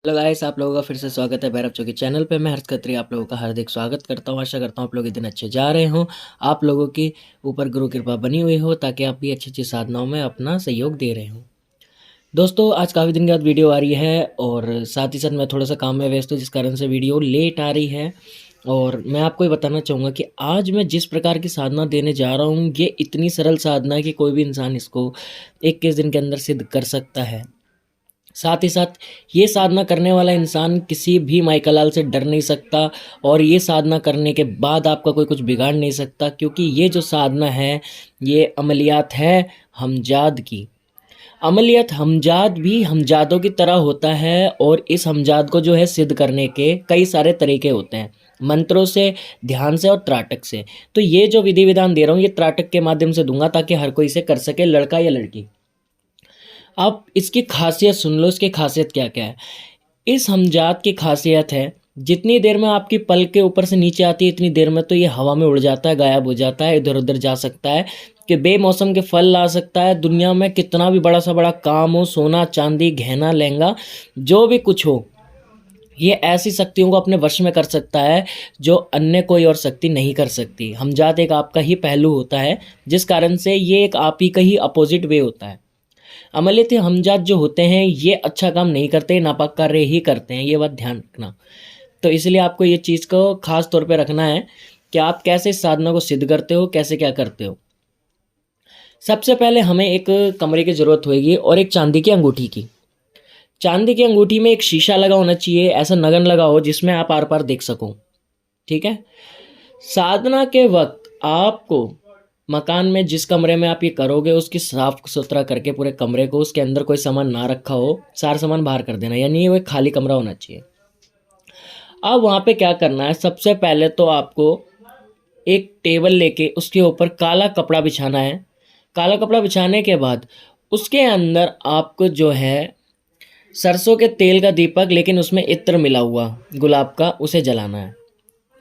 Hello guys, आप लोगों का फिर से स्वागत है भैरव चौकी चैनल पे। मैं हर्ष खत्री आप लोगों का हार्दिक स्वागत करता हूँ। आशा करता हूँ आप लोग इतने अच्छे जा रहे हो, आप लोगों की ऊपर गुरु कृपा बनी हुई हो ताकि आप भी अच्छी अच्छी साधनाओं में अपना सहयोग दे रहे हो। दोस्तों, आज काफ़ी दिन के बाद वीडियो आ रही है और साथ ही साथ मैं थोड़ा सा काम में व्यस्त हूँ जिस कारण से वीडियो लेट आ रही है। और मैं आपको ये बताना चाहूँगा कि आज मैं जिस प्रकार की साधना देने जा रहा हूँ, ये इतनी सरल साधना है कि कोई भी इंसान इसको 21 दिन के अंदर सिद्ध कर सकता है। साथ ही साथ ये साधना करने वाला इंसान किसी भी माइकलाल से डर नहीं सकता और ये साधना करने के बाद आपका कोई कुछ बिगाड़ नहीं सकता, क्योंकि ये जो साधना है ये अमलियात है हमजाद की। अमलियत हमजाद भी हमजादों की तरह होता है और इस हमजाद को जो है सिद्ध करने के कई सारे तरीके होते हैं, मंत्रों से, ध्यान से और त्राटक से। तो ये जो विधि विधान दे रहा हूँ ये त्राटक के माध्यम से दूंगा ताकि हर कोई इसे कर सके, लड़का या लड़की। अब इसकी खासियत सुन लो, इसकी खासियत क्या क्या है। इस हमजात की खासियत है, जितनी देर में आपकी पल के ऊपर से नीचे आती है इतनी देर में तो ये हवा में उड़ जाता है, गायब हो जाता है, इधर उधर जा सकता है, कि बेमौसम के फल ला सकता है। दुनिया में कितना भी बड़ा सा बड़ा काम हो, सोना चांदी गहना लहंगा जो भी कुछ हो, ये ऐसी शक्तियों को अपने वश में कर सकता है जो अन्य कोई और शक्ति नहीं कर सकती। हमजात एक आपका ही पहलू होता है, जिस कारण से ये एक आप ही का ही अपोजिट वे होता है। अमलियत हमजात जो होते हैं ये अच्छा काम नहीं करते, नापाक कार्य ही करते हैं, ये बात ध्यान रखना। तो इसलिए आपको ये चीज़ को खास तौर पे रखना है कि आप कैसे इस साधना को सिद्ध करते हो, कैसे क्या करते हो। सबसे पहले हमें एक कमरे की ज़रूरत होगी और एक चांदी की अंगूठी की। चांदी की अंगूठी में एक शीशा लगा होना चाहिए, ऐसा नगन लगा हो जिसमें आप आर पार देख सको। ठीक है। साधना के वक्त आपको मकान में जिस कमरे में आप ये करोगे उसकी साफ सुथरा करके पूरे कमरे को, उसके अंदर कोई सामान ना रखा हो, सारा सामान बाहर कर देना, यानी वो एक खाली कमरा होना चाहिए। अब वहाँ पे क्या करना है, सबसे पहले तो आपको एक टेबल लेके उसके ऊपर काला कपड़ा बिछाना है। काला कपड़ा बिछाने के बाद उसके अंदर आपको जो है सरसों के तेल का दीपक, लेकिन उसमें इत्र मिला हुआ गुलाब का, उसे जलाना है।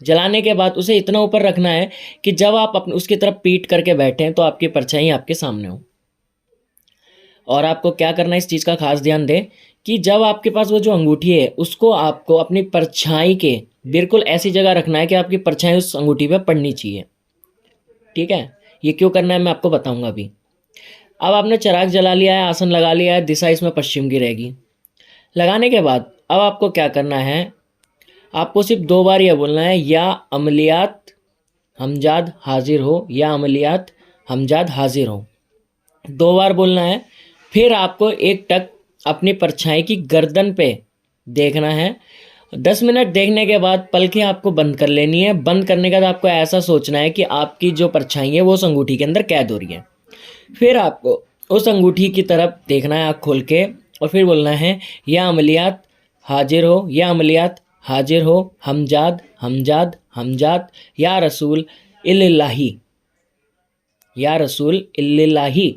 जलाने के बाद उसे इतना ऊपर रखना है कि जब आप अपने उसकी तरफ पीट करके बैठें तो आपकी परछाई आपके सामने हो। और आपको क्या करना है, इस चीज़ का खास ध्यान दें कि जब आपके पास वो जो अंगूठी है उसको आपको अपनी परछाई के बिल्कुल ऐसी जगह रखना है कि आपकी परछाई उस अंगूठी पे पड़नी चाहिए। ठीक है। ये क्यों करना है मैं आपको बताऊंगा अभी। अब आपने चिराग जला लिया है, आसन लगा लिया है, दिशा इसमें पश्चिम की रहेगी। लगाने के बाद अब आपको क्या करना है, आपको सिर्फ 2 बार यह बोलना है, या अमलियात हमजाद हाजिर हो, या अमलियात हमजाद हाजिर हो। 2 बार बोलना है। फिर आपको एक टक अपनी परछाई की गर्दन पे देखना है। 10 मिनट देखने के बाद पलकें आपको बंद कर लेनी है। बंद करने के बाद आपको ऐसा सोचना है कि आपकी जो परछाई है वो उस अंगूठी के अंदर कैद हो रही है। फिर आपको उस अंगूठी की तरफ देखना है आँख खोल के और फिर बोलना है, या अमलियात हाजिर हो, या अमलियात हाजिर हो, हमजाद हमजाद हमजाद, या रसूल इल्लाही, या रसूल इल्लाही।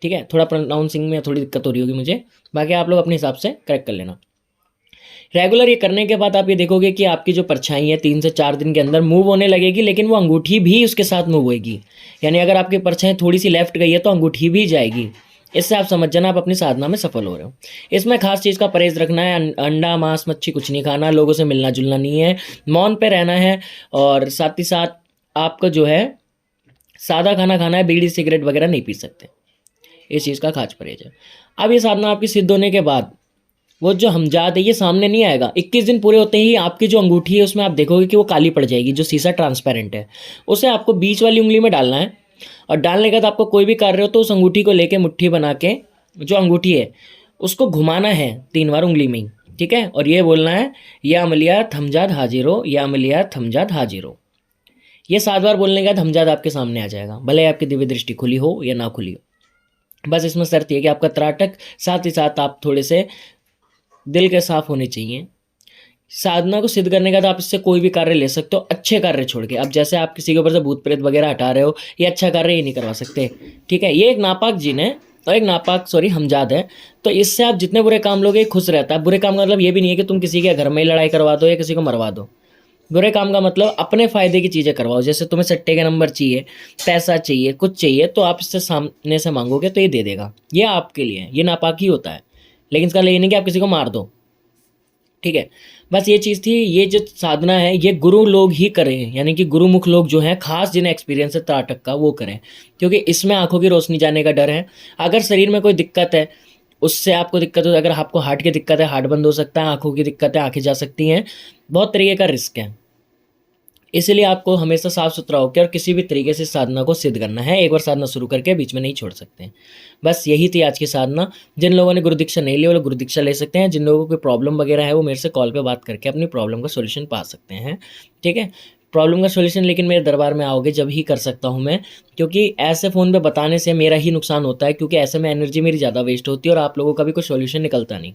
ठीक है। थोड़ा प्रोनाउंसिंग में थोड़ी दिक्कत हो रही होगी मुझे, बाकी आप लोग अपने हिसाब से करेक्ट कर लेना। रेगुलर ये करने के बाद आप ये देखोगे कि आपकी जो परछाई है 3 से 4 दिन के अंदर मूव होने लगेगी, लेकिन वो अंगूठी भी उसके साथ मूव होएगी। यानी अगर आपकी परछाई थोड़ी सी लेफ्ट गई है तो अंगूठी भी जाएगी। इससे आप समझ जाना आप अपनी साधना में सफल हो रहे हो। इसमें खास चीज़ का परहेज रखना है, अंडा मांस मच्छी कुछ नहीं खाना, लोगों से मिलना जुलना नहीं है, मौन पे रहना है, और साथ ही साथ आपको जो है सादा खाना खाना है, बीड़ी सिगरेट वगैरह नहीं पी सकते। इस चीज़ का खास परहेज है। अब ये साधना आपकी सिद्ध होने के बाद वो जो हमजाद है ये सामने नहीं आएगा। 21 दिन पूरे होते ही आपकी जो अंगूठी है उसमें आप देखोगे कि वो काली पड़ जाएगी। जो शीशा ट्रांसपेरेंट है उसे आपको बीच वाली उंगली में डालना है, और डालने के बाद आपको कोई भी कार्य हो तो उस अंगूठी को लेके मुट्ठी बना के जो अंगूठी है उसको घुमाना है 3 बार उंगली में ही। ठीक है। और ये बोलना है, या अमलियात हमजाद हाजिर हो, या अमलियात हमजाद हाजिर हो। ये 7 बार बोलने के बाद हमजाद आपके सामने आ जाएगा, भले आपकी दिव्य दृष्टि खुली हो या ना खुली हो। बस इसमें शर्त यह कि आपका त्राटक, साथ ही साथ आप थोड़े से दिल के साफ होने चाहिए। साधना को सिद्ध करने का तो आप इससे कोई भी कार्य ले सकते हो, अच्छे कार्य छोड़ के। अब जैसे आप किसी के ऊपर से भूत प्रेत वगैरह हटा रहे हो, ये अच्छा कार्य ये नहीं करवा सकते। ठीक है। ये एक नापाक जिन है और एक नापाक हमजाद है, तो इससे आप जितने बुरे काम लोगे खुश रहता है। बुरे काम का मतलब ये भी नहीं है कि तुम किसी के घर में ही लड़ाई करवा दो या किसी को मरवा दो। बुरे काम का मतलब अपने फ़ायदे की चीज़ें करवाओ। जैसे तुम्हें सट्टे के नंबर चाहिए, पैसा चाहिए, कुछ चाहिए, तो आप इससे सामने से मांगोगे तो ये दे देगा। ये आपके लिए ये नापाक ही होता है, लेकिन इसका ये नहीं कि आप किसी को मार दो। ठीक है। बस ये चीज़ थी, ये जो साधना है ये गुरु लोग ही करें, यानी कि गुरुमुख लोग जो हैं, खास जिन्हें एक्सपीरियंस है त्राटक का, वो करें, क्योंकि इसमें आंखों की रोशनी जाने का डर है। अगर शरीर में कोई दिक्कत है, उससे आपको दिक्कत हो, अगर आपको हार्ट की दिक्कत है, हार्ट बंद हो सकता है, आंखों की दिक्कत है, आंखें जा सकती हैं, बहुत तरीके का रिस्क है। इसलिए आपको हमेशा साफ सुथरा होकर और किसी भी तरीके से साधना को सिद्ध करना है। एक बार साधना शुरू करके बीच में नहीं छोड़ सकते हैं। बस यही थी आज की साधना। जिन लोगों ने गुरु दीक्षा नहीं ली वो लोग गुरु दीक्षा ले सकते हैं। जिन लोगों को कोई प्रॉब्लम वगैरह है वो मेरे से कॉल पे बात करके अपनी प्रॉब्लम का सोल्यूशन पा सकते हैं। ठीक है। प्रॉब्लम का सोल्यूशन लेकिन मेरे दरबार में आओगे जब ही कर सकता हूँ मैं, क्योंकि ऐसे फ़ोन पे बताने से मेरा ही नुकसान होता है, क्योंकि ऐसे में एनर्जी मेरी ज़्यादा वेस्ट होती है और आप लोगों का भी कोई सोल्यूशन निकलता नहीं।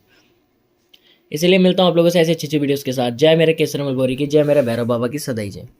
इसीलिए मिलता हूँ आप लोगों से ऐसे अच्छी अच्छी वीडियोज़ के साथ। जय मेरे केसर मलबोरी की, जय मेरे भैरव बाबा की सदाई जय।